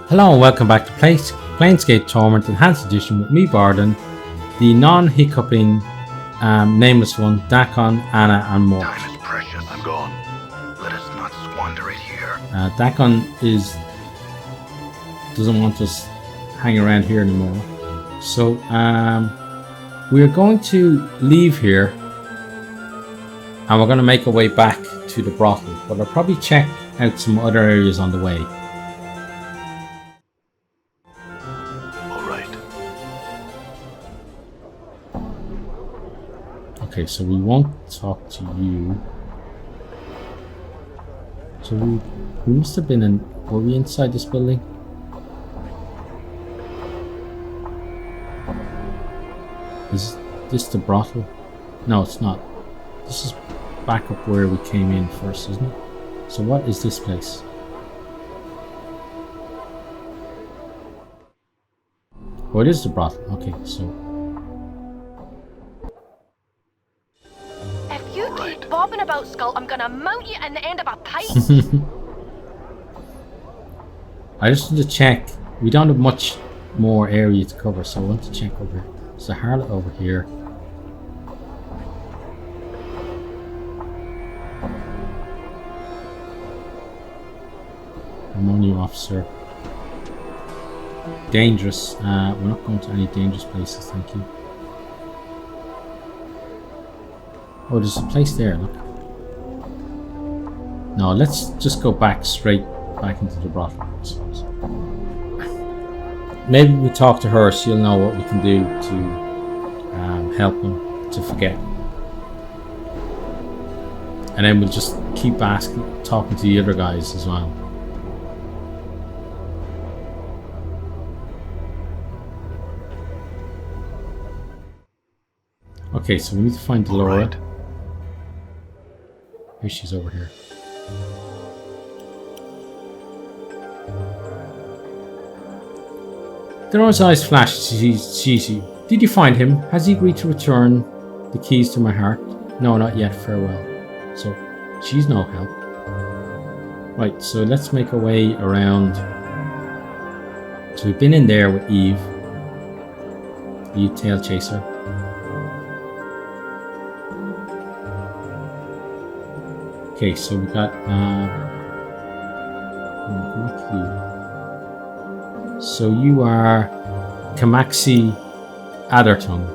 Hello and welcome back to Planescape Torment Enhanced Edition with me, Bardon, the non-hiccuping nameless one, Dakon, Anna and more. Time is precious. I'm gone. Let us not squander it here. Dakon doesn't want us hang around here anymore. So we're going to leave here and we're going to make our way back to the brothel, but I'll probably check out some other areas on the way. Okay, so we won't talk to you. So we must have been in... Were we inside this building? Is this the brothel? No, it's not. This is back up where we came in first, isn't it? So what is this place? Oh, it is the brothel. Okay, so... bobbing about, Skull, I'm gonna mount you in the end of a pipe. I just want to check. We don't have much more area to cover, so I want to check over here. There's a harlot over here. Ammonia officer. Dangerous. We're not going to any dangerous places, thank you. Oh, there's a place there, look. No, let's just go back straight back into the brothel, I suppose. Maybe we talk to her, she'll know what we can do to help him to forget. And then we'll just keep talking to the other guys as well. Okay, so we need to find Delora. Right. Here she's over here. Delora's eyes flashed as she sees you. Did you find him? Has he agreed to return the keys to my heart? No, not yet. Farewell. So, she's no help. Right, so let's make our way around. So we've been in there with Eve. Eve Tail Chaser. Okay, so we got so you are Kamaxi Addertongue.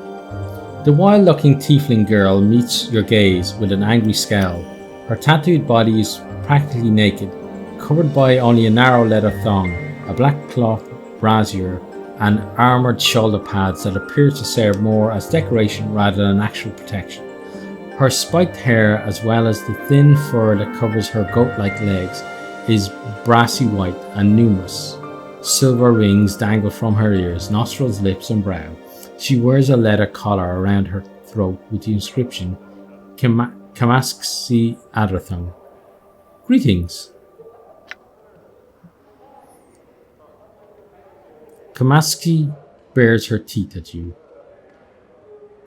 The wild-looking tiefling girl meets your gaze with an angry scowl. Her tattooed body is practically naked, covered by only a narrow leather thong, a black cloth brassiere, and armoured shoulder pads that appear to serve more as decoration rather than actual protection. Her spiked hair, as well as the thin fur that covers her goat-like legs, is brassy white and numerous. Silver rings dangle from her ears, nostrils, lips and brow. She wears a leather collar around her throat with the inscription Kamaxi Addertongue. Greetings. Kamaxi bares her teeth at you.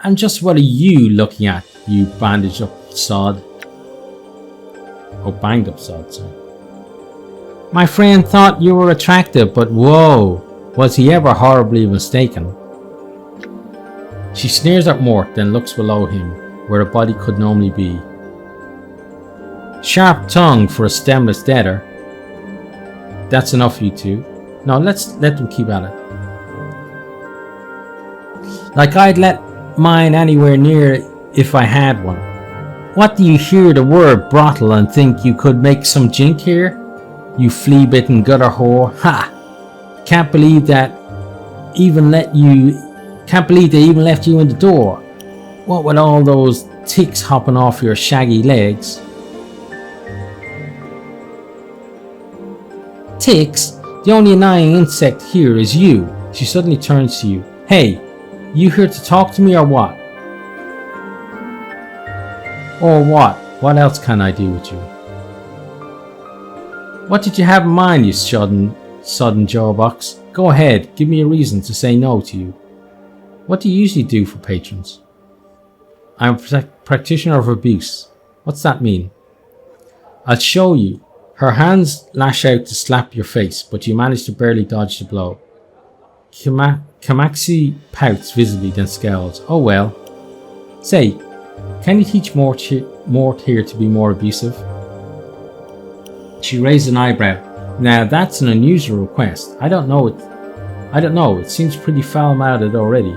And just what are you looking at, you bandaged up sod? Oh, banged up sod, sorry. My friend thought you were attractive, but whoa, was he ever horribly mistaken? She sneers at Mort, then looks below him, where a body could normally be. Sharp tongue for a stemless deader. That's enough, you two. No, let's let them keep at it. Like I'd let mine anywhere near if I had one. What do you hear the word brothel and think you could make some jink here? You flea-bitten gutter whore. Ha! Can't believe they even left you in the door. What with all those ticks hopping off your shaggy legs? Ticks? The only annoying insect here is you. She suddenly turns to you. Hey, you here to talk to me or what? Or what? What else can I do with you? What did you have in mind, you sodden jawbox? Go ahead, give me a reason to say no to you. What do you usually do for patrons? I'm a practitioner of abuse. What's that mean? I'll show you. Her hands lash out to slap your face, but you manage to barely dodge the blow. Kamaxi pouts visibly, then scowls. Oh well. Say, can you teach Mort here to be more abusive? She raised an eyebrow. Now that's an unusual request. I don't know. It seems pretty foul-mouthed already.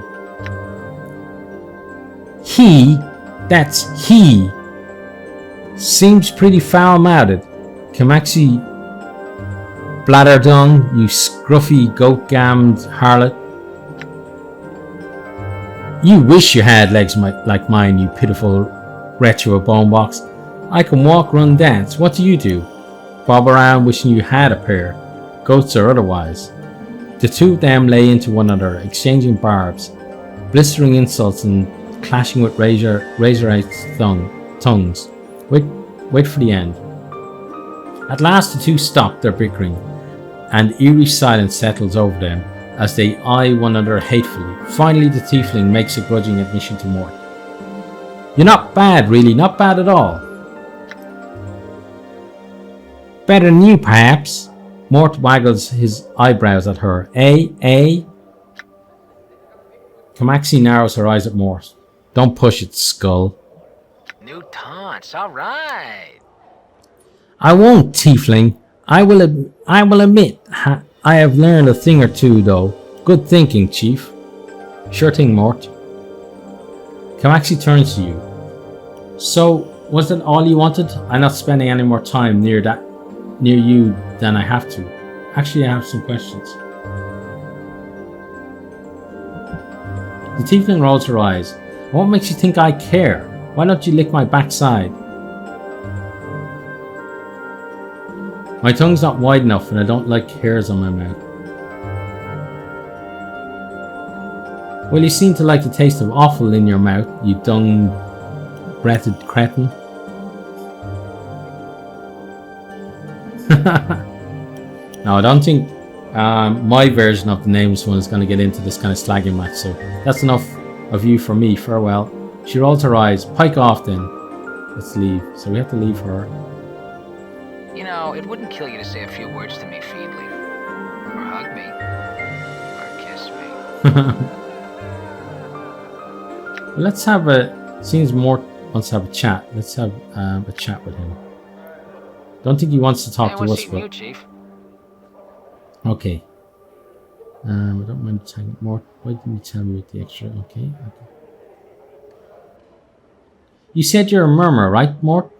That's he. Seems pretty foul-mouthed. Kamaxi Bladderdung, you scruffy, goat-gammed harlot. You wish you had legs like mine, you pitiful wretch of a bonebox. I can walk, run, dance. What do? Bob around wishing you had a pair, goats or otherwise. The two of them lay into one another, exchanging barbs, blistering insults and clashing with razor-edged tongues. Wait for the end. At last the two stop their bickering, and eerie silence settles over them as they eye one another hatefully. Finally the tiefling makes a grudging admission to Mort. You're not bad, really, not bad at all. Better than you, perhaps. Mort waggles his eyebrows at her. Eh? Kamaxi narrows her eyes at Mort. Don't push it, skull. New taunts, alright. I won't, tiefling. I will admit, I have learned a thing or two, though. Good thinking, chief. Sure thing, Mort. Kamaxi turns to you. So, was that all you wanted? I'm not spending any more time near you than I have to. Actually, I have some questions. The tiefling rolls her eyes. What makes you think I care? Why don't you lick my backside? My tongue's not wide enough and I don't like hairs on my mouth. Well, you seem to like the taste of offal in your mouth, you dung-breathed cretin. No, I don't think my version of the nameless one is going to get into this kind of slagging match, so that's enough of you for me. Farewell. She rolls her eyes. Pike off then. Let's leave. So we have to leave her. You know, it wouldn't kill you to say a few words to me feebly. Or hug me. Or kiss me. Well, let's have a... Seems Mort wants to have a chat. Let's have a chat with him. Don't think he wants to talk to us, but... You, Chief. Okay. I don't mind telling Mort. Why didn't you tell me with the extra? Okay. You said you're a murmur, right, Mort?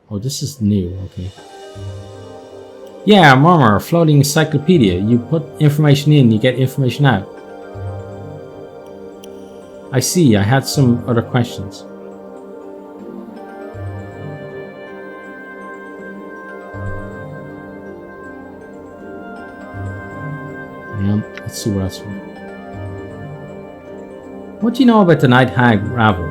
Oh, this is new. Okay. Yeah, a murmur, a floating encyclopedia. You put information in, you get information out. I see. I had some other questions. Let's see what else. What do you know about the Night Hag Ravel?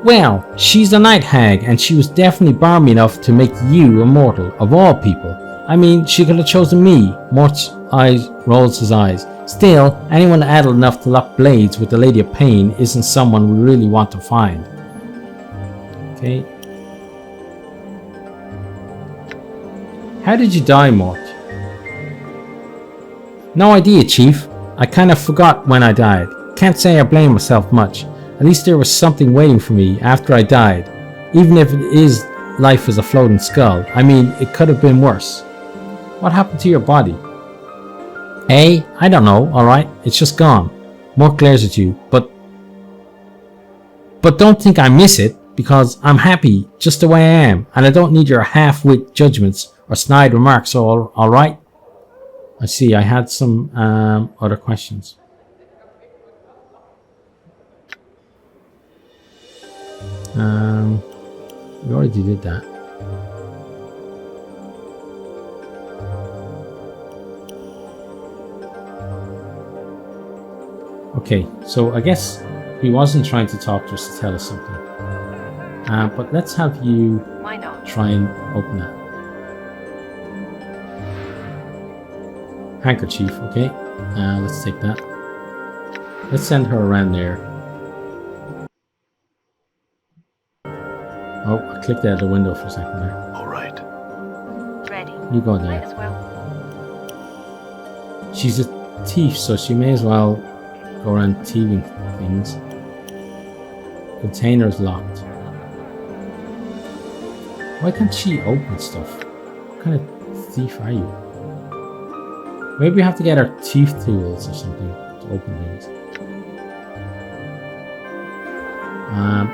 Well, she's a Night Hag, and she was definitely balmy enough to make you immortal, of all people. I mean, she could have chosen me. Mort's eyes rolls his eyes. Still, anyone addled enough to lock blades with the Lady of Pain isn't someone we really want to find. Okay. How did you die, Mort? No idea, Chief. I kind of forgot when I died. Can't say I blame myself much. At least there was something waiting for me after I died. Even if it is life as a floating skull. I mean, it could have been worse. What happened to your body? Hey, I don't know, alright? It's just gone. Mort glares at you, but don't think I miss it, because I'm happy just the way I am, and I don't need your half-wit judgments or snide remarks, alright? I see, I had some other questions. We already did that. Okay, so I guess he wasn't trying to talk to us to tell us something. But let's have you try and open that. Handkerchief, okay. Let's take that. Let's send her around there. Oh, I clicked out the window for a second there. You go Might there. as well. She's a thief, so she may as well go around thieving things. Container's locked. Why can't she open stuff? What kind of thief are you? Maybe we have to get our thief tools or something to open things.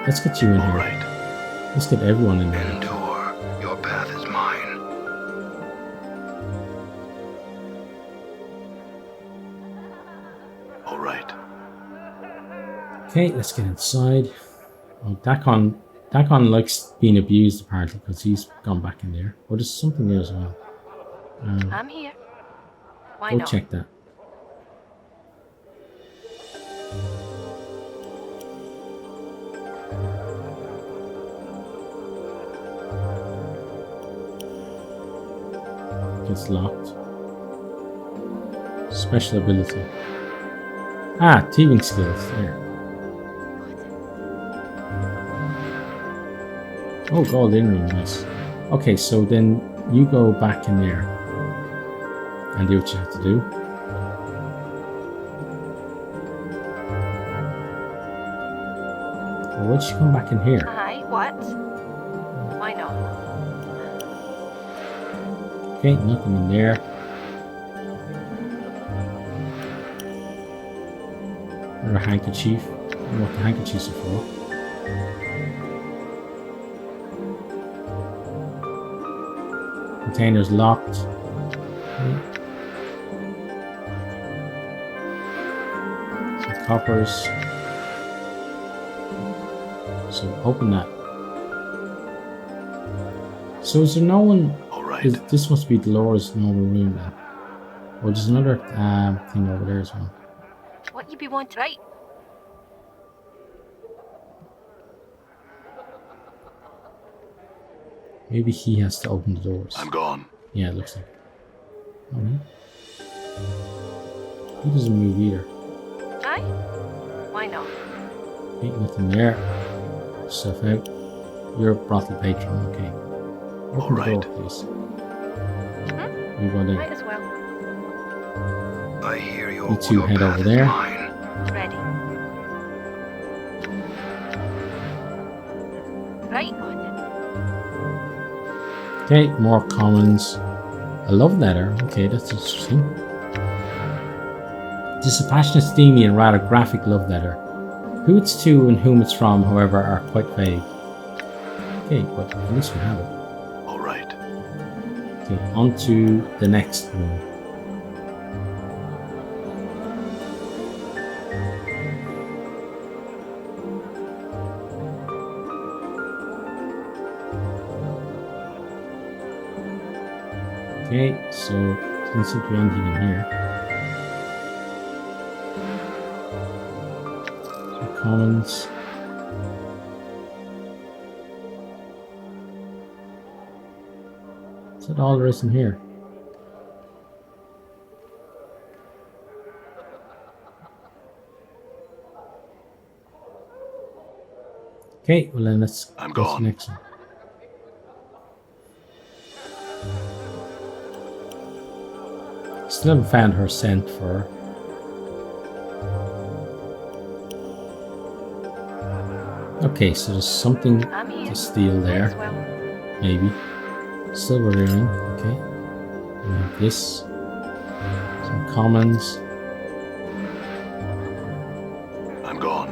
Let's get you in All here. right. Let's get everyone in there. Endure. Your path is mine. All right. Okay, let's get inside. Oh, Dakon likes being abused apparently because he's gone back in there. Oh, there's something there as well. I'm here. Why Go not? check that. It's locked. Special ability. Ah, thieving skills. There. Oh, gold in room. Nice. Okay, so then you go back in there and do what you have to do. Well, why'd she come back in here? Aye, what? Why not? Okay, nothing in there. Another handkerchief. I don't know what the handkerchiefs are for. Container's locked. Okay. Some coppers. So open that. So is there no one? All right. This must be Dolores' normal room then. Oh, there's another thing over there as well. What you be wanting? Right. Maybe he has to open the doors. I'm gone. Yeah, it looks like. Alright. He doesn't move either. Aye. Why not? Ain't nothing there. Stuff out. You're a brothel patron, okay. Open the door, please. You go Might there. as well. I hear you. You two Your head path over is there. mine. Ready. Right. Okay, more commons. A love letter. Okay, that's interesting. This is a passionate, steamy, and rather graphic love letter. Who it's to and whom it's from, however, are quite vague. Okay, but at least we have it. All right. Okay, on to the next room. Okay, so doesn't seem to be anything in here. Some commons. Is that all there is in here? Okay, well then let's I'm go to the gone. next one. Still haven't found her scent for her. Okay, so there's something I'm here. to steal Might as there, well. maybe. Silver earring, okay. We have this. Some commons. I'm gone.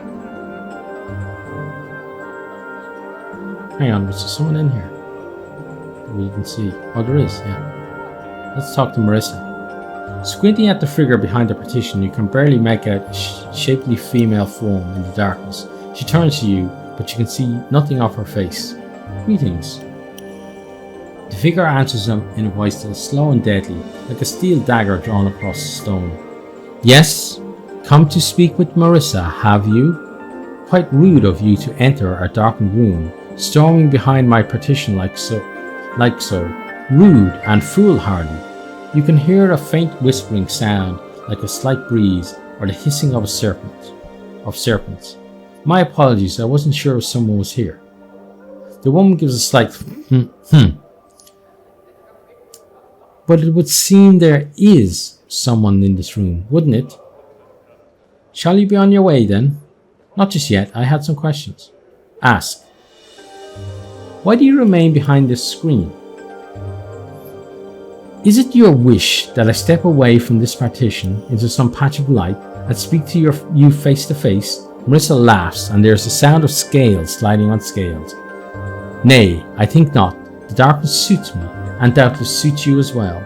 Hang on, was there someone in here that we didn't see? Oh, there is, yeah. Let's talk to Merissa. Squinting at the figure behind the partition, you can barely make out a shapely female form in the darkness. She turns to you, but you can see nothing of her face. Greetings. The figure answers them in a voice that is slow and deadly, like a steel dagger drawn across stone. Yes? Come to speak with Merissa, have you? Quite rude of you to enter a darkened room, storming behind my partition like so. Rude and foolhardy. You can hear a faint whispering sound, like a slight breeze or the hissing of serpents. My apologies, I wasn't sure if someone was here. The woman gives a slight But it would seem there is someone in this room, wouldn't it? Shall you be on your way then? Not just yet, I had some questions. Ask. Why do you remain behind this screen? Is it your wish that I step away from this partition into some patch of light and speak to you face to face? Merissa laughs, and there's a sound of scales sliding on scales. Nay, I think not. The darkness suits me, and doubtless suits you as well.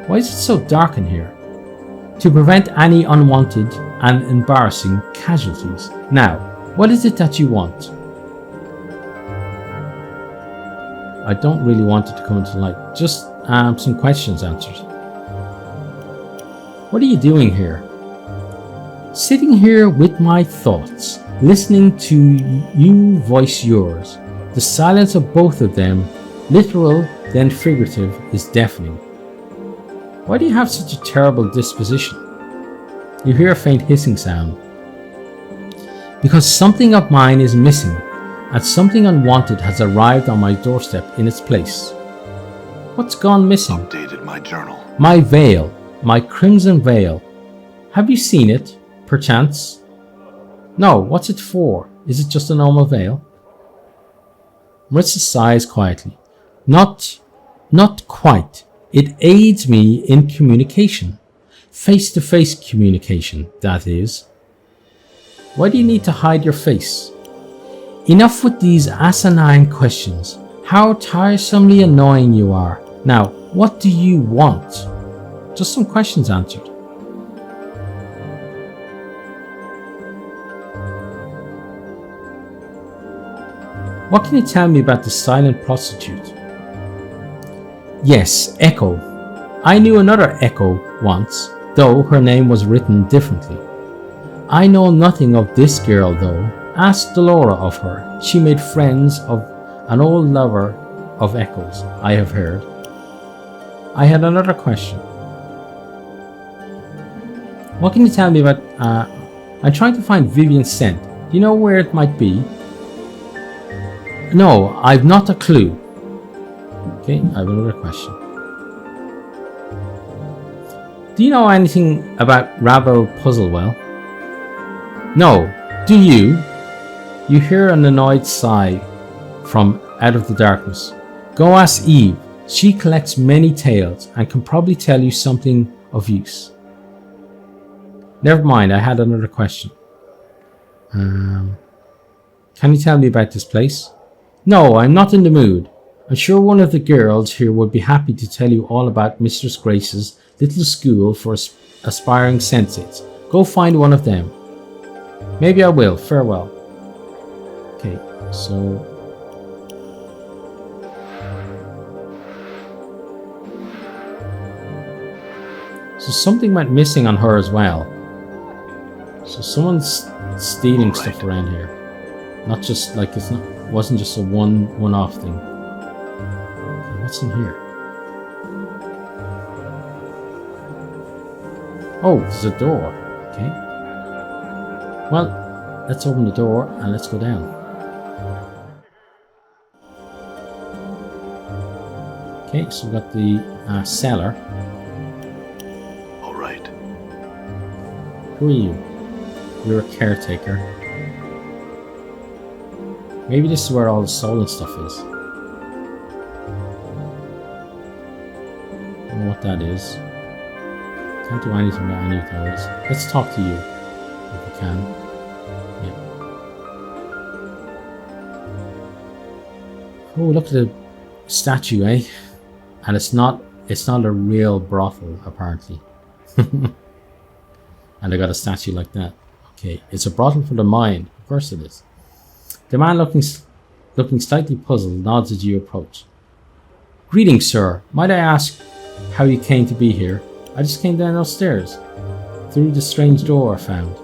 Why is it so dark in here? To prevent any unwanted and embarrassing casualties. Now, what is it that you want? I don't really want it to come into light. Just some questions answered. What are you doing here? Sitting here with my thoughts, listening to you voice yours. The silence of both of them, literal then figurative, is deafening. Why do you have such a terrible disposition? You hear a faint hissing sound. Because something of mine is missing, and something unwanted has arrived on my doorstep in its place. What's gone missing? Updated my journal. My veil, my crimson veil. Have you seen it, perchance? No, what's it for? Is it just a normal veil? Merissa sighs quietly. Not quite. It aids me in communication. Face-to-face communication, that is. Why do you need to hide your face? Enough with these asinine questions. How tiresomely annoying you are. Now, what do you want? Just some questions answered. What can you tell me about the silent prostitute? Yes, Echo. I knew another Echo once, though her name was written differently. I know nothing of this girl though. Ask Delora of her. She made friends of an old lover of Echo's, I have heard. I had another question. What can you tell me about... I'm trying to find Vivian's scent. Do you know where it might be? No, I've not a clue. Okay, I have another question. Do you know anything about Ravel Puzzlewell? No. Do you? You hear an annoyed sigh from out of the darkness. Go ask Eve. She collects many tales and can probably tell you something of use. Never mind, I had another question. Can you tell me about this place? No, I'm not in the mood. I'm sure one of the girls here would be happy to tell you all about Mistress Grace's little school for aspiring sensates. Go find one of them. Maybe I will. Farewell. Okay, so... So something went missing on her as well. So someone's stealing stuff around here. Not just like wasn't just a one-off thing. Okay, what's in here? Oh, there's a door. Okay. Well, let's open the door and let's go down. Okay, so we've got the cellar. All right. Who are you? You're a caretaker. Maybe this is where all the stolen stuff is. I don't know what that is. Can't do anything about any of those. Let's talk to you, if we can. Yeah. Oh, look at the statue, eh? And it's not a real brothel, apparently. And I got a statue like that. Okay, it's a brothel for the mind. Of course it is. The man looking slightly puzzled nods as you approach. Greetings, sir. Might I ask how you came to be here? I just came down those stairs, through the strange door I found.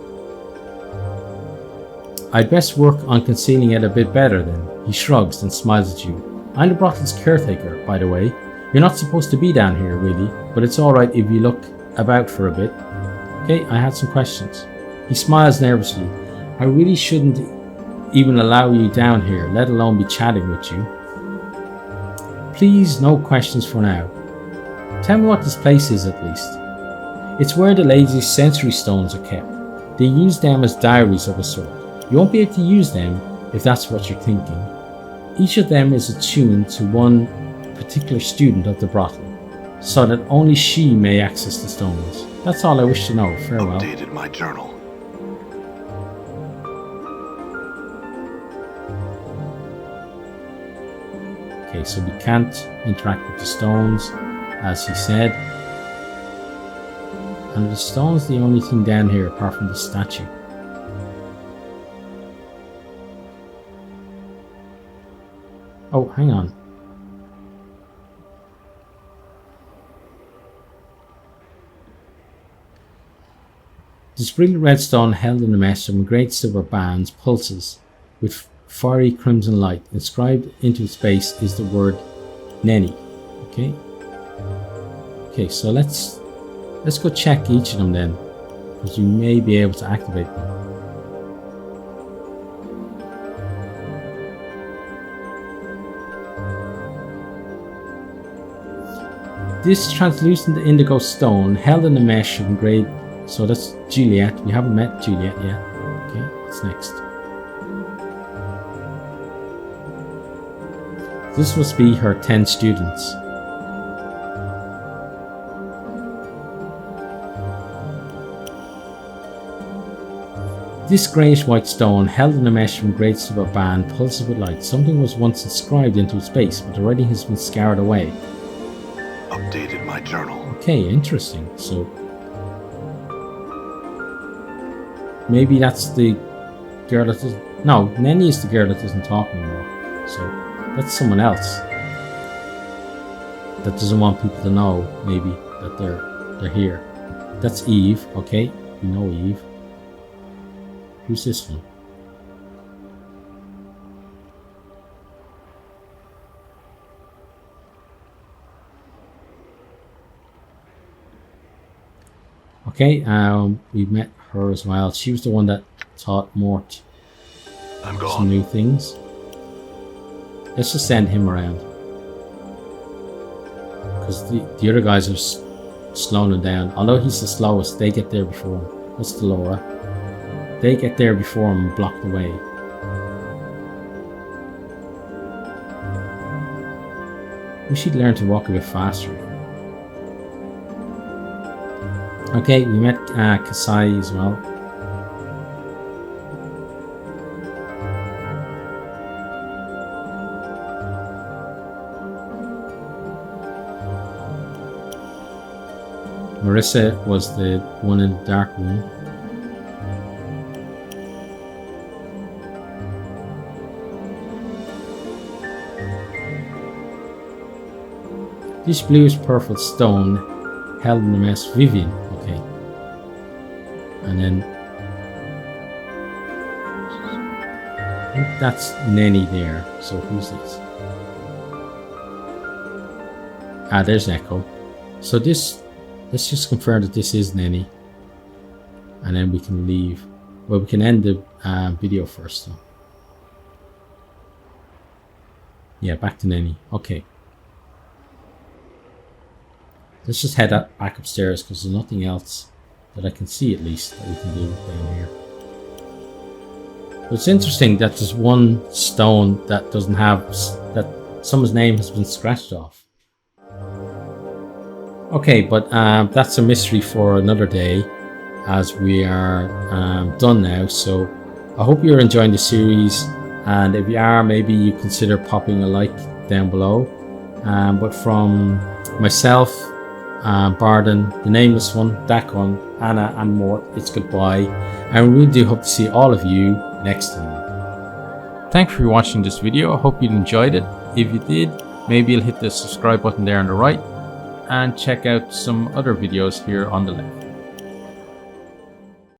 I'd best work on concealing it a bit better then. He shrugs and smiles at you. I'm the brothel's caretaker, by the way. You're not supposed to be down here, really, but it's alright if you look about for a bit. Okay, I had some questions. He smiles nervously. I really shouldn't even allow you down here, let alone be chatting with you. Please, no questions for now. Tell me what this place is at least. It's where the lady's sensory stones are kept. They use them as diaries of a sort. You won't be able to use them if that's what you're thinking. Each of them is attuned to one particular student of the brothel, so that only she may access the stones. That's all I wish to know. Farewell. Updated my journal. Okay, so we can't interact with the stones, as he said. And the stone's the only thing down here apart from the statue. Oh, hang on. This brilliant red stone held in a mesh of great silver bands pulses with fiery crimson light. Inscribed into its base is the word Nenny. Okay. Okay, so let's go check each of them then, because you may be able to activate them. This translucent indigo stone held in a mesh of engraved. So that's Juliet. We haven't met Juliet yet. Okay, what's next? This must be her 10 students. This greyish white stone, held in a mesh from great silver band, pulses with light. Something was once inscribed into its base, but the writing has been scoured away. Updated my journal. Okay, interesting. So maybe that's the girl that doesn't... No, Nenny is the girl that doesn't talk anymore. So that's someone else that doesn't want people to know, maybe, that they're here. That's Eve, okay? We know Eve. Who's this one? Okay, we met her as well. She was the one that taught Mort I'm some gone. new things. Let's just send him around, because the other guys are slowing him down. Although he's the slowest, they get there before him. That's Delora. They get there before him and block the way. We should learn to walk a bit faster. Okay, we met Kasai as well. Merissa was the one in the dark room. This bluish purple stone held in the mess Vivian. Okay. And then I think that's Nenny there. So who's this? Ah, there's Echo. So this, let's just confirm that this is Nenny. And then we can leave. Well, we can end the video first though. Yeah, back to Nenny. Okay. Let's just head back upstairs, because there's nothing else that I can see, at least, that we can do down here. But it's interesting that there's one stone that doesn't have, that someone's name has been scratched off. Okay, but that's a mystery for another day, as we are done now. So I hope you're enjoying the series, and if you are, maybe you consider popping a like down below. But from myself, Bardon, the Nameless One, Dakon, Anna and Mort, it's goodbye, and we do hope to see all of you next time. Thanks for watching this video. I hope you enjoyed it. If you did, maybe you'll hit the subscribe button there on the right, and check out some other videos here on the left.